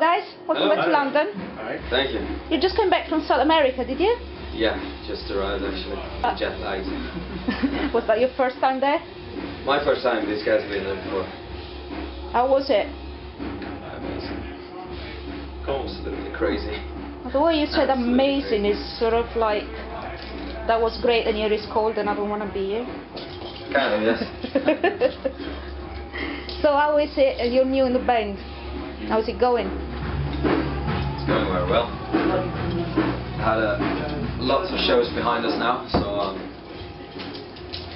guys, welcome back to London. Alright, thank you. You just came back from South America, did you? Yeah, just arrived actually. Jet lagged. Was that your first time there? My first time. These guys have been there before. How was it? Amazing. Absolutely crazy. The way you said amazing is sort of like, that was great and here it's cold and I don't want to be here. Kind of, yes. So how is it? You're new in the band. How's it going? It's going very well. Had lots of shows behind us now, so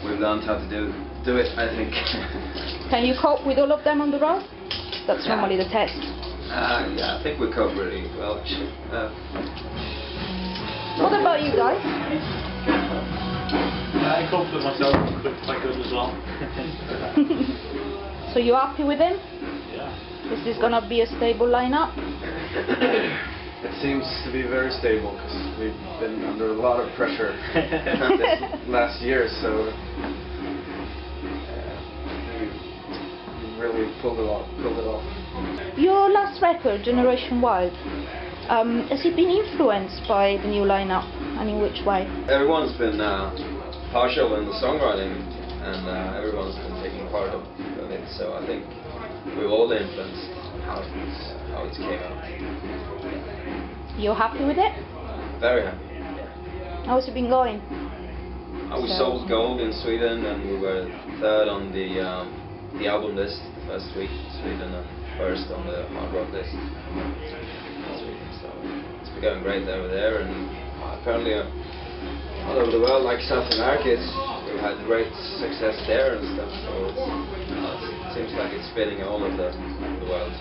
we've learned how to do it, I think. Can you cope with all of them on the road? That's normally the test. Yeah, I think we cope really well. What about you guys? I cope with myself quite good as well. So you're happy with them? Yeah. Is this gonna be a stable lineup? It seems to be very stable because we've been under a lot of pressure this last year, so we really pulled it off. Your last record, Generation Wild, has it been influenced by the new lineup, and in which way? Everyone's been partial in the songwriting, and everyone's been taking part of it, so I think we've all influenced how it came out. You're happy with it? Very happy. How's it been going? We sold gold in Sweden, and we were third on the album list the first week in Sweden, and first on the hard rock list in Sweden. So it's been going great over there, and apparently all over the world, like South America, we've had great success there and stuff. So it seems like it's spinning all over the world.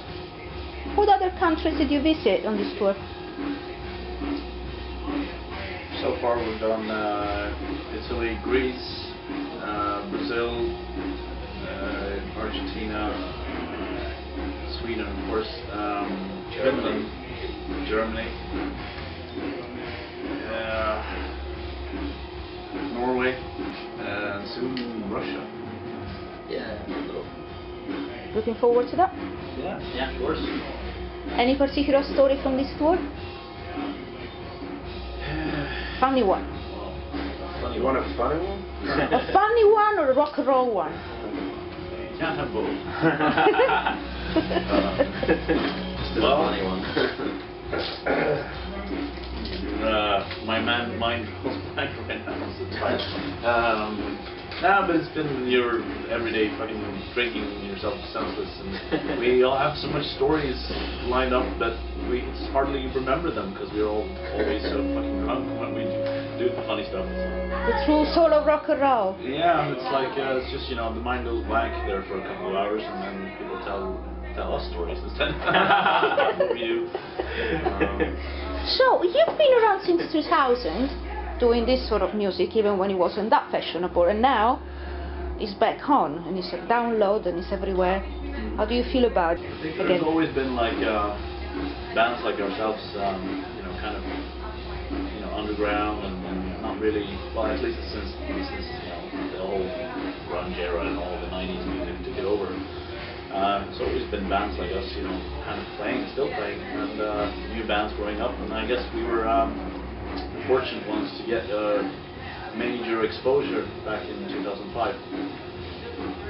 What other countries did you visit on this tour? So far we've done Italy, Greece, Brazil, Argentina, Sweden, of course, Finland, Germany, Norway, and soon Russia. Yeah. Looking forward to that? Yeah, of course. Any particular story from this tour? Funny one. You want a funny one? A funny one or a rock and roll one? You can't have both. Just a funny one. My mind goes blank right now. So it's fine. But it's been your everyday fucking drinking yourself senseless, and we all have so much stories lined up that it's hardly remember them because we're all always so fucking drunk when we do the funny stuff. The true soul of rock and roll. Yeah, it's like it's just the mind goes blank there for a couple of hours, and then people tell us stories instead. What we do. So you've been around since 2000. Doing this sort of music even when it wasn't that fashionable, and now it's back on and it's a download and it's everywhere. How do you feel about it? I think there's always been like bands like ourselves, kind of underground and not really, well, at least since the whole grunge era and all the 90s music took it over. It's always been bands like us, kind of still playing, and new bands growing up, and I guess we were fortunate ones to get major exposure back in 2005,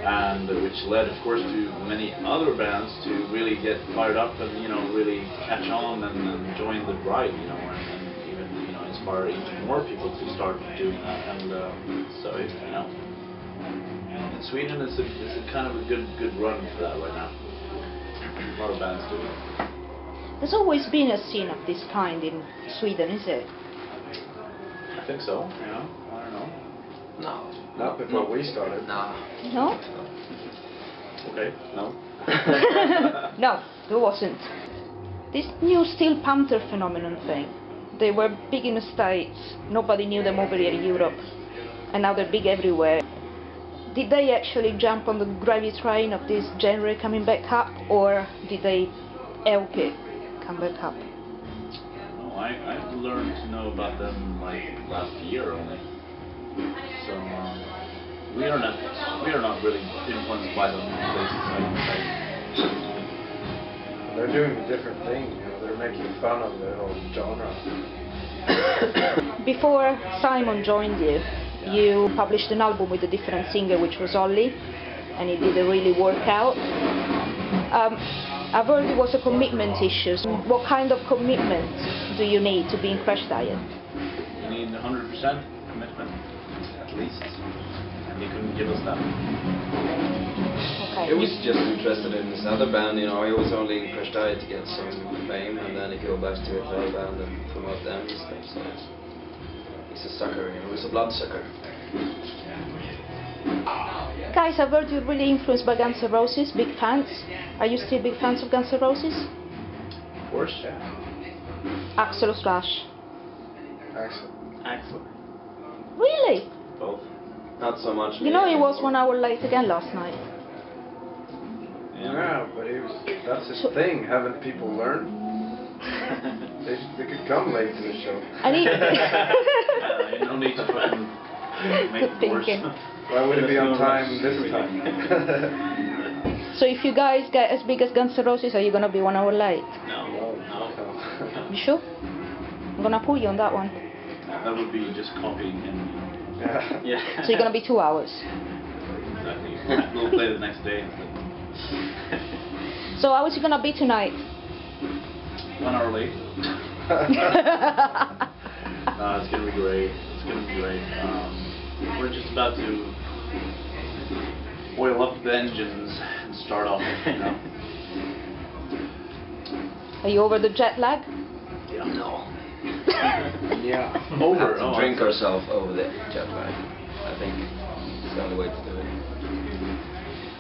and which led, of course, to many other bands to really get fired up and really catch on and join the ride, and even inspire even more people to start doing that. And so in Sweden it's a kind of a good run for that right now. A lot of bands doing it. There's always been a scene of this kind in Sweden, is it? I think so, I don't know. No. Not before we started. No. No? Okay, no. No, there wasn't. This new Steel Panther phenomenon thing, they were big in the States, nobody knew them over here in Europe, and now they're big everywhere. Did they actually jump on the gravy train of this genre coming back up, or did they help it come back up? I learned to know about them like last year only, so we are not really influenced by them in places, I don't say. They're doing a different thing, you know, they're making fun of the whole genre. Before Simon joined you, you published an album with a different singer, which was Olli, and it didn't really work out. I've heard it was a commitment issue. What kind of commitment do you need to be in Crash Diet? You need 100% commitment, at least. And he couldn't give us that. Okay. He was just interested in this other band, you know. He was only in Crash Diet to get some fame, and then he go back to his other band and promote them and stuff. So he's a sucker, you know. He's a bloodsucker. Guys, I've heard you're really influenced by Guns N' Roses, big fans. Are you still big fans of Guns N' Roses? Of course, yeah. Axl or Slash? Axl. Really? Both. Not so much. You know he was 1 hour late again last night. Yeah, but that's his thing. Haven't people learned? they could come late to the show. And he You don't need to fucking make Good it worse. thinking. Why would it be on time this time? So if you guys get as big as Guns N' Roses, are you gonna be 1 hour late? No. You sure? I'm gonna pull you on that one. That would be just copying him. Yeah. Yeah. So you're gonna be 2 hours. Exactly. We'll play the next day instead. So how is it gonna be tonight? 1 hour late. It's gonna be great. It's gonna be great. We're just about to oil up the engines and start off, you know. Are you over the jet lag? Yeah. No. Yeah. Over. Have to drink ourselves over the jet lag. I think it's the only way to do it.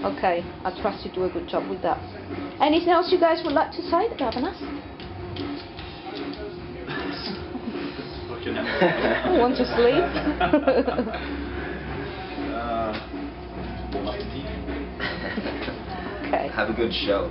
Okay, I trust you do a good job with that. Anything else you guys would like to say that I haven't asked? Fucking Want to sleep? Bon appetit. Okay. Have a good show.